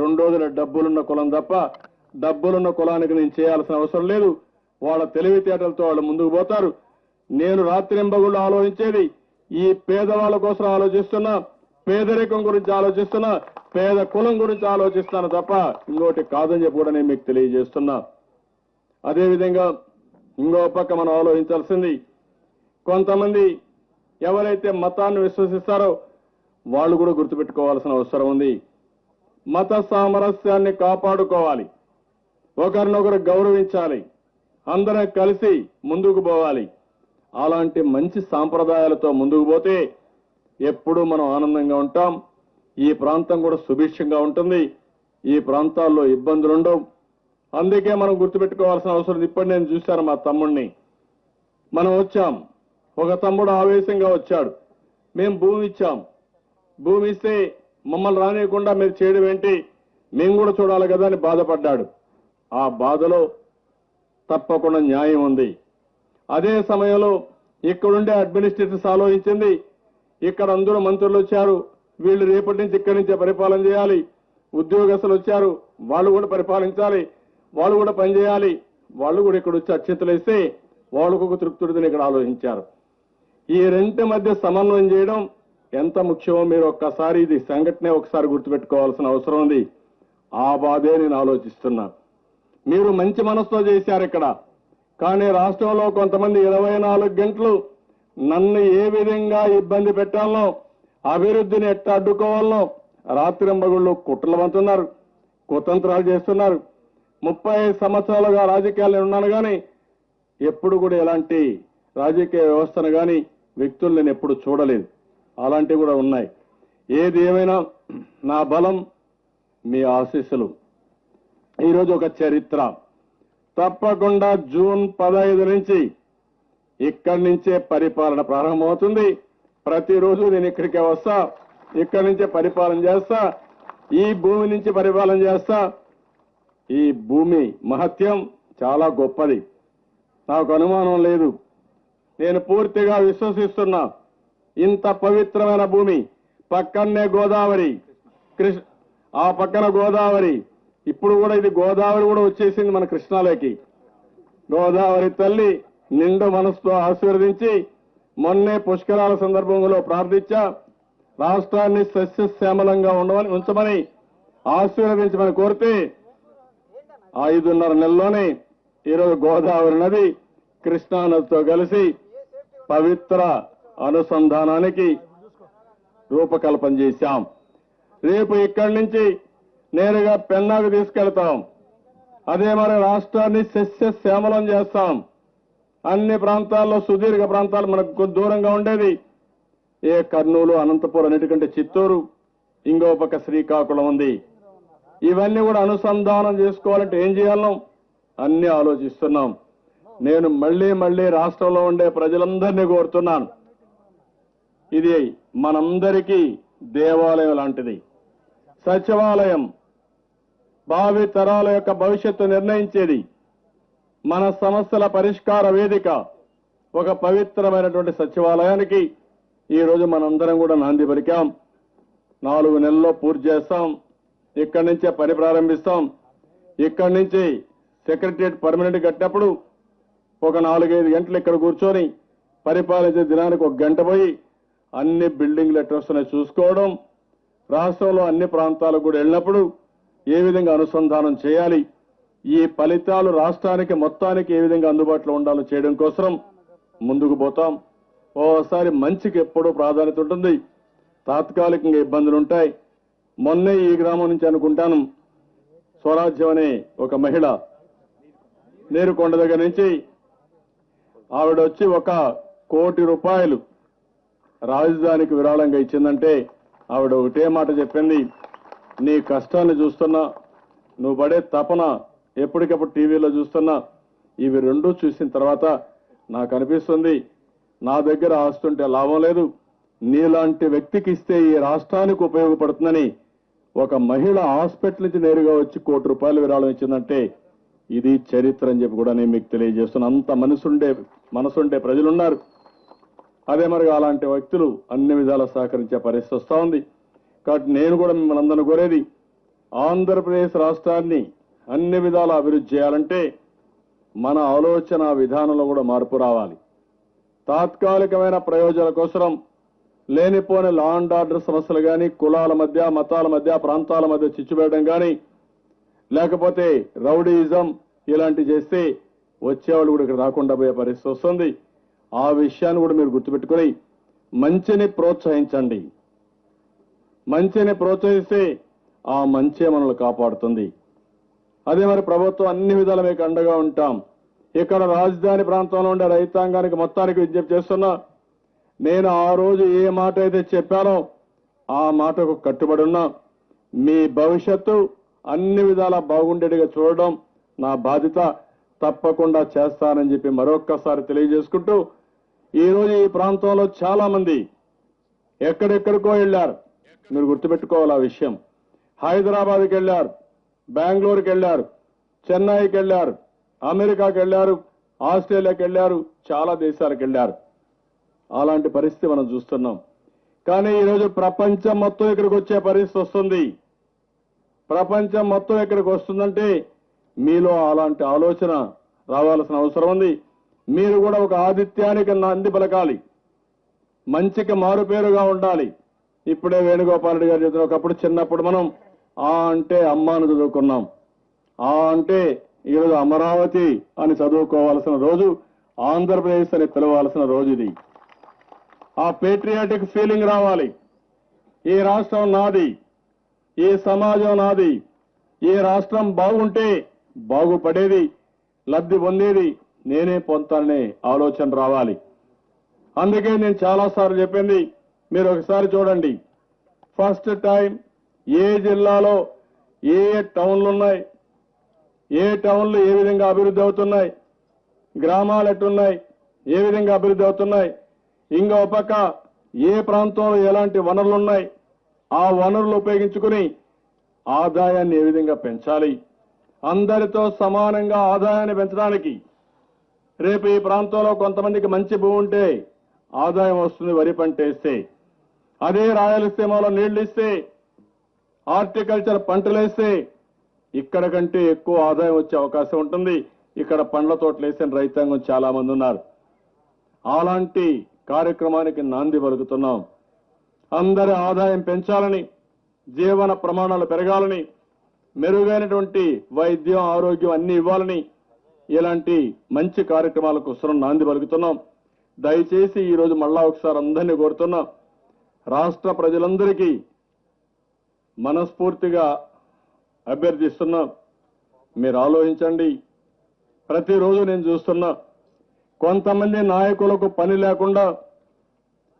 D: రెండోది డబ్బులున్న కులం. తప్ప డబ్బులున్న కులానికి నేను చేయాల్సిన అవసరం లేదు. వాళ్ళ తెలివితేటలతో వాళ్ళు ముందుకు పోతారు. నేను రాత్రింబగుళ్ళు ఆలోచించేది ఈ పేదవాళ్ళ కోసం ఆలోచిస్తున్నా, పేదరికం గురించి ఆలోచిస్తున్నా, పేద కులం గురించి ఆలోచిస్తాను తప్ప ఇంకోటి కాదని చెప్పి కూడా నేను మీకు తెలియజేస్తున్నా. అదేవిధంగా ఇంకో పక్క మనం ఆలోచించాల్సింది, కొంతమంది ఎవరైతే మతాన్ని విశ్వసిస్తారో వాళ్ళు కూడా గుర్తుపెట్టుకోవాల్సిన అవసరం ఉంది. మత సామరస్యాన్ని కాపాడుకోవాలి, ఒకరినొకరు గౌరవించాలి, అందరం కలిసి ముందుకు పోవాలి. అలాంటి మంచి సాంప్రదాయాలతో ముందుకు పోతే ఎప్పుడూ మనం ఆనందంగా ఉంటాం. ఈ ప్రాంతం కూడా సుభిక్షంగా ఉంటుంది. ఈ ప్రాంతాల్లో ఇబ్బందులు ఉండవు. అందుకే మనం గుర్తుపెట్టుకోవాల్సిన అవసరం. ఇప్పుడు నేను చూశాను మా తమ్ముడిని, మనం వచ్చాం, ఒక తమ్ముడు ఆవేశంగా వచ్చాడు, మేము భూమి ఇచ్చాం, భూమి ఇస్తే మమ్మల్ని రానియకుండా మీరు చేయడం ఏంటి, మేము కూడా చూడాలి కదా అని బాధపడ్డాడు. ఆ బాధలో తప్పకుండా న్యాయం ఉంది. అదే సమయంలో ఇక్కడుండే అడ్మినిస్ట్రేటర్స్ ఆలోచించింది, ఇక్కడ అందరూ మంత్రులు వచ్చారు, వీళ్ళు రేపటి నుంచి ఇక్కడి నుంచే పరిపాలన చేయాలి, ఉద్యోగస్తులు వచ్చారు, వాళ్ళు కూడా పరిపాలించాలి, వాళ్ళు కూడా పనిచేయాలి, వాళ్ళు కూడా ఇక్కడ వచ్చి అక్షంతలు వేస్తే వాళ్ళకు తృప్తుడిని ఇక్కడ ఆలోచించారు. ఈ రెంటి మధ్య సమన్వయం చేయడం ఎంత ముఖ్యమో మీరు ఒక్కసారి ఇది సంఘటనే ఒకసారి గుర్తుపెట్టుకోవాల్సిన అవసరం ఉంది. ఆ బాధే నేను ఆలోచిస్తున్నా. మీరు మంచి మనసుతో చేశారు ఇక్కడ, కానీ రాష్ట్రంలో కొంతమంది 24 గంటలు నన్ను ఏ విధంగా ఇబ్బంది పెట్టాలనో, అభివృద్ధిని ఎట్లా అడ్డుకోవాలనో రాత్రింబగుళ్ళు కుట్రలు పంతున్నారు, కుతంత్రాలు చేస్తున్నారు. 35 సంవత్సరాలుగా రాజకీయాల్లో ఉన్నాను కానీ ఎప్పుడు కూడా ఎలాంటి రాజకీయ వ్యవస్థను కానీ వ్యక్తులు నేను ఎప్పుడు చూడలేదు. అలాంటివి కూడా ఉన్నాయి. ఏది ఏమైనా నా బలం మీ ఆశీస్సులు. ఈరోజు ఒక చరిత్ర, తప్పకుండా జూన్ 15 నుంచి ఇక్కడి నుంచే పరిపాలన ప్రారంభమవుతుంది. ప్రతిరోజు నేను ఇక్కడికే వస్తా, ఇక్కడి నుంచే పరిపాలన చేస్తా, ఈ భూమి నుంచి పరిపాలన చేస్తా. ఈ భూమి మహత్యం చాలా గొప్పది, నాకు అనుమానం లేదు. నేను పూర్తిగా విశ్వసిస్తున్నా. ఇంత పవిత్రమైన భూమి, పక్కనే గోదావరి, ఆ పక్కన గోదావరి, ఇప్పుడు కూడా ఇది గోదావరి కూడా వచ్చేసింది మన కృష్ణాలోకి. గోదావరి తల్లి నిండు మనసుతో ఆశీర్వదించి మొన్నే పుష్కరాల సందర్భంలో ప్రార్థించా, రాష్ట్రాన్ని సస్యశ్యామలంగా ఉంచమని ఆశీర్వదించమని కోరితే 5.5 నెలల్లోనే ఈరోజు గోదావరి నది కృష్ణా నదితో కలిసి పవిత్ర అనుసంధానానికి రూపకల్పన చేశాం. రేపు ఇక్కడి నుంచి నేరుగా పెన్నాకు తీసుకెళ్తాం. అదే మరి రాష్ట్రాన్ని సస్యశ్యామలం చేస్తాం. అన్ని ప్రాంతాల్లో సుదీర్ఘ ప్రాంతాలు మనకు దూరంగా ఉండేది ఏ కర్నూలు, అనంతపురం, అన్నిటికంటే చిత్తూరు, ఇంకో పక్క శ్రీకాకుళం ఉంది. ఇవన్నీ కూడా అనుసంధానం చేసుకోవాలంటే ఏం చేయాలో అన్ని ఆలోచిస్తున్నాం. నేను మళ్లీ రాష్ట్రంలో ఉండే ప్రజలందరినీ కోరుతున్నాను, ఇది మనందరికీ దేవాలయం లాంటిది. సచివాలయం భావి తరాల యొక్క భవిష్యత్తు నిర్ణయించేది. మన సమస్యల పరిష్కార వేదిక. ఒక పవిత్రమైనటువంటి సచివాలయానికి ఈరోజు మనందరం కూడా నాంది పలికాం. 4 నెలల్లో పూర్తి చేస్తాం. ఇక్కడి నుంచే పని ప్రారంభిస్తాం. ఇక్కడి నుంచి సెక్రటరియట్ పర్మనెంట్ కట్టినప్పుడు ఒక 4-5 గంటలు ఇక్కడ కూర్చొని పరిపాలించే దినానికి 1 గంట పోయి అన్ని బిల్డింగ్లు ఎట్లా వస్తున్నాయి చూసుకోవడం, రాష్ట్రంలో అన్ని ప్రాంతాలకు కూడా వెళ్ళినప్పుడు ఏ విధంగా అనుసంధానం చేయాలి, ఈ ఫలితాలు రాష్ట్రానికి మొత్తానికి ఏ విధంగా అందుబాటులో ఉండాలో చేయడం కోసం ముందుకు పోతాం. ఓసారి మంచికి ఎప్పుడూ ప్రాధాన్యత ఉంటుంది, తాత్కాలికంగా ఇబ్బందులు ఉంటాయి. మొన్నే ఈ గ్రామం నుంచి అనుకుంటాను, స్వరాజ్యం అనే ఒక మహిళ నేరుకొండ దగ్గర నుంచి ఆవిడ వచ్చి 1 కోటి రూపాయలు రాజధానికి విరాళంగా ఇచ్చిందంటే ఆవిడ ఒకటే మాట చెప్పింది, నీ కష్టాన్ని చూస్తున్నా, నువ్వు పడే తపన ఎప్పటికప్పుడు టీవీలో చూస్తున్నా, ఇవి రెండూ చూసిన తర్వాత నాకు అనిపిస్తుంది నా దగ్గర ఆస్తుంటే లాభం లేదు, నీలాంటి వ్యక్తికి ఇస్తే ఈ రాష్ట్రానికి ఉపయోగపడుతుందని ఒక మహిళ హాస్పిటల్ నుంచి నేరుగా వచ్చి 1 కోటి రూపాయలు విరాళం ఇచ్చిందంటే ఇది చరిత్ర అని చెప్పి కూడా నేను మీకు తెలియజేస్తున్నా. అంత మనసుండే ప్రజలున్నారు. అదే మరి అలాంటి వ్యక్తులు అన్ని విధాలా సహకరించే పరిస్థితి వస్తూ ఉంది. కాబట్టి నేను కూడా మిమ్మల్ని అందరినీ కోరేది, ఆంధ్రప్రదేశ్ రాష్ట్రాన్ని అన్ని విధాలా అభివృద్ధి చేయాలంటే మన ఆలోచన విధానంలో కూడా మార్పు రావాలి. తాత్కాలికమైన ప్రయోజనాల కోసం లేనిపోని లా అండ్ ఆర్డర్ సమస్యలు కానీ, కులాల మధ్య, మతాల మధ్య, ప్రాంతాల మధ్య చిచ్చువేయడం కానీ, లేకపోతే రౌడీయిజం ఇలాంటివి చేస్తే వచ్చేవాళ్ళు కూడా ఇక్కడ రాకుండా పోయే పరిస్థితి వస్తుంది. ఆ విషయాన్ని కూడా మీరు గుర్తుపెట్టుకుని మంచిని ప్రోత్సహించండి. మంచిని ప్రోత్సహిస్తే ఆ మంచే మనల్ని కాపాడుతుంది. అదే మరి ప్రభుత్వం అన్ని విధాల మీకు అండగా ఉంటాం. ఇక్కడ రాజధాని ప్రాంతంలో ఉండే రైతాంగానికి మొత్తానికి విజ్ఞప్తి చేస్తున్నా, నేను ఆ రోజు ఏ మాట అయితే చెప్పానో ఆ మాటకు కట్టుబడి ఉన్నా. మీ భవిష్యత్తు అన్ని విధాలా బాగుండేట్టుగా చూడడం నా బాధ్యత, తప్పకుండా చేస్తానని చెప్పి మరొక్కసారి తెలియజేసుకుంటూ, ఈరోజు ఈ ప్రాంతంలో చాలా మంది ఎక్కడెక్కడికో వెళ్ళారు. మీరు గుర్తుపెట్టుకోవాలి ఆ విషయం. హైదరాబాద్కి వెళ్ళారు, బెంగళూరుకి వెళ్ళారు, చెన్నైకి వెళ్ళారు, అమెరికాకి వెళ్ళారు, ఆస్ట్రేలియాకి వెళ్ళారు, చాలా దేశాలకు వెళ్ళారు. అలాంటి పరిస్థితి మనం చూస్తున్నాం. కానీ ఈరోజు ప్రపంచం మొత్తం ఇక్కడికి వచ్చే పరిస్థితి వస్తుంది. ప్రపంచం మొత్తం ఇక్కడికి వస్తుందంటే మీలో అలాంటి ఆలోచన రావాల్సిన అవసరం ఉంది. మీరు కూడా ఒక ఆతిథ్యానికి నాంది పలకాలి, మంచికి మారుపేరుగా ఉండాలి. ఇప్పుడే వేణుగోపాల్ రెడ్డి గారు చెప్పిన, ఒకప్పుడు చిన్నప్పుడు మనం ఆ అంటే అమ్మాను చదువుకున్నాం, ఆ అంటే ఈరోజు అమరావతి అని చదువుకోవాల్సిన రోజు, ఆంధ్రప్రదేశ్ అని పిలవాల్సిన రోజు ఇది. ఆ పేట్రియాటిక్ ఫీలింగ్ రావాలి. ఈ రాష్ట్రం నాది, ఈ సమాజం నాది, ఈ రాష్ట్రం బాగుంటే బాగుపడేది, లబ్ధి పొందేది నేనే పొందుతాననే ఆలోచన రావాలి. అందుకే నేను చాలాసార్లు చెప్పింది, మీరు ఒకసారి చూడండి. ఫస్ట్ టైం ఏ జిల్లాలో ఏ టౌన్లు ఉన్నాయి, ఏ టౌన్లు ఏ విధంగా అభివృద్ధి అవుతున్నాయి, గ్రామాలు ఎట్టున్నాయి, ఏ విధంగా అభివృద్ధి అవుతున్నాయి, ఇంకో పక్క ఏ ప్రాంతంలో ఎలాంటి వనరులు ఉన్నాయి, ఆ వనరులు ఉపయోగించుకుని ఆదాయాన్ని ఏ విధంగా పెంచాలి, అందరితో సమానంగా ఆదాయాన్ని పెంచడానికి. రేపు ఈ ప్రాంతంలో కొంతమందికి మంచి భూమి ఉంటే ఆదాయం వస్తుంది, వరి పంట వేస్తే. అదే రాయలసీమలో నీళ్లు ఇస్తే, హార్టికల్చర్ పంటలు వేస్తే ఇక్కడ కంటే ఎక్కువ ఆదాయం వచ్చే అవకాశం ఉంటుంది. ఇక్కడ పండ్ల తోటలు వేసిన రైతాంగం చాలా మంది ఉన్నారు. అలాంటి కార్యక్రమానికి నాంది పలుకుతున్నాం. అందరి ఆదాయం పెంచాలని, జీవన ప్రమాణాలు పెరగాలని, మెరుగైనటువంటి వైద్యం, ఆరోగ్యం అన్ని ఇవ్వాలని ఇలాంటి మంచి కార్యక్రమాల కోసం నాంది పలుకుతున్నాం. దయచేసి ఈరోజు మళ్ళా ఒకసారి అందరినీ కోరుతున్నాం, రాష్ట్ర ప్రజలందరికీ మనస్ఫూర్తిగా అభ్యర్థిస్తున్నా. మీరు ఆలోచించండి. ప్రతిరోజు నేను చూస్తున్నా కొంతమంది నాయకులకు పని లేకుండా,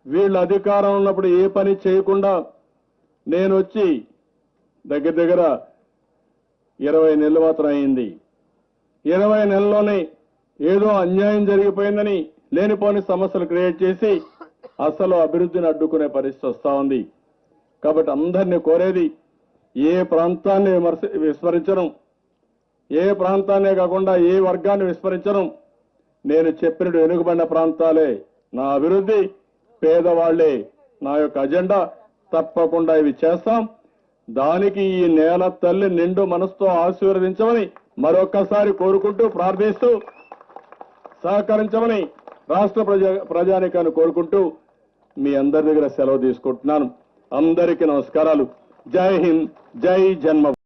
D: వీళ్ళు అధికారం ఉన్నప్పుడు ఏ పని చేయకుండా నేను వచ్చి దగ్గర 20 నెలలు మాత్రం అయింది. 20 నెలల్లోనే ఏదో అన్యాయం జరిగిపోయిందని లేనిపోని సమస్యలు క్రియేట్ చేసి అసలు అభివృద్ధిని అడ్డుకునే పరిస్థితి వస్తా ఉంది. కాబట్టి అందరినీ కోరేది, ఏ ప్రాంతాన్ని విస్మరించడం, ఏ ప్రాంతాన్నే కాకుండా ఏ వర్గాన్ని విస్మరించడం. నేను చెప్పినట్టు వెనుకబడిన ప్రాంతాలే నా అభివృద్ధి, పేదవాళ్లే నా యొక్క అజెండా. తప్పకుండా ఇవి చేస్తాం. దానికి ఈ నేల తల్లి నిండు మనసుతో ఆశీర్వదించమని మరొక్కసారి కోరుకుంటూ, ప్రార్థిస్తూ, సహకరించమని రాష్ట్ర ప్రజానికాన్ని కోరుకుంటూ మీ అందరి దగ్గర సెలవు తీసుకుంటున్నాను. అందరికీ నమస్కారాలు. జై హింద్, జై జన్మ.